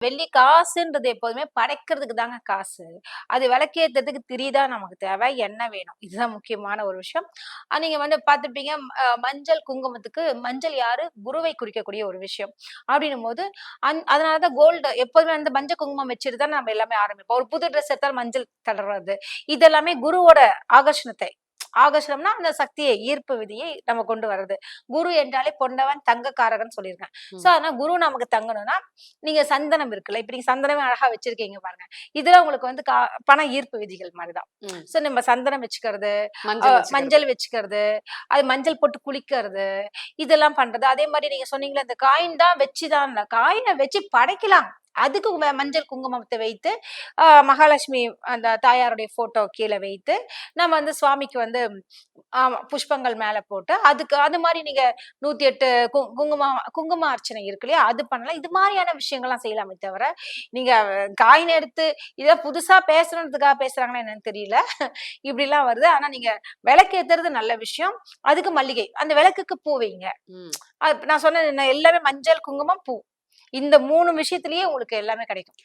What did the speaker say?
வெள்ளி காசுன்றது எப்போதுமே படைக்கிறதுக்கு தாங்க காசு. அது விளக்கேத்துறதுக்கு திரி தான் நமக்கு தேவை. எண்ணெய் வேணும். இதுதான் முக்கியமான ஒரு விஷயம். நீங்க வந்து பார்த்துருப்பீங்க, மஞ்சள், குங்குமத்துக்கு மஞ்சள் யாரு? குருவை குறிக்கக்கூடிய ஒரு விஷயம். அப்படின்னும்போது, அதனால தான் கோல்டு எப்போதுமே வந்து மஞ்சள், குங்குமம் வச்சுட்டு தான் நம்ம எல்லாமே ஆரம்பிப்போம். ஒரு புது ட்ரெஸ் எடுத்தாலும் மஞ்சள் தடவுறது. இதெல்லாமே குருவோட ஆகர்ஷணத்தை ஆகர்ஷணம்னா அந்த சக்தியை, ஈர்ப்பு விதியை நம்ம கொண்டு வர்றது. குரு என்றாலே பொன்னவன், தங்கக்காரகன் சொல்லியிருக்கேன். சோ ம். அதனால குரு நமக்கு தங்கணும்னா, நீங்க சந்தனம் இருக்குல்ல, இப்ப நீங்க சந்தனமே அழகா வச்சிருக்கீங்க பாருங்க. இதெல்லாம் உங்களுக்கு வந்து பண ஈர்ப்பு விதிகள் மாரிதான். ம். சோ நம்ம சந்தனம் வச்சுக்கிறது, மஞ்சள் வச்சுக்கிறது. மஞ்சள் வச்சுக்கிறது, அது மஞ்சள் போட்டு குளிக்கிறது, இதெல்லாம் பண்றது. அதே மாரி நீங்க சொன்னீங்கல்ல, இந்த காயின் தான் வச்சுதான் இல்ல, காயின வச்சு படைக்கலாம். அதுக்கு மஞ்சள் குங்குமத்த வைத்து, மகாலட்சுமி அந்த தாயாருடைய ஃபோட்டோ கீழ வைத்து, நம்ம வந்து சுவாமிக்கு வந்து ஆமா புஷ்பங்கள் மேல போட்டு, அதுக்கு அது மாரி நீங்க 108 குங்கும அர்ச்சனை இருக்கு இல்லையா? அது பண்ணலாம். இது மாரியான விஷயங்கள்லாம் செய்யலாமே தவிர, நீங்க காயின் எடுத்து இத புதுசா பேசணுன்றதுக்காக பேசுறாங்களா என்னன்னு தெரியல. இப்படிலாம் வருது. ஆனா நீங்க விளக்கேத்துறது நல்ல விஷயம். அதுக்கு மல்லிகை. அந்த விளக்குக்கு பூ வைங்க. ம். நான் சொன்னது என்ன எல்லாமே மஞ்சள், குங்குமம், பூ. இந்த 3 விஷயத்திலேயே உங்களுக்கு எல்லாமே கிடைக்கும்.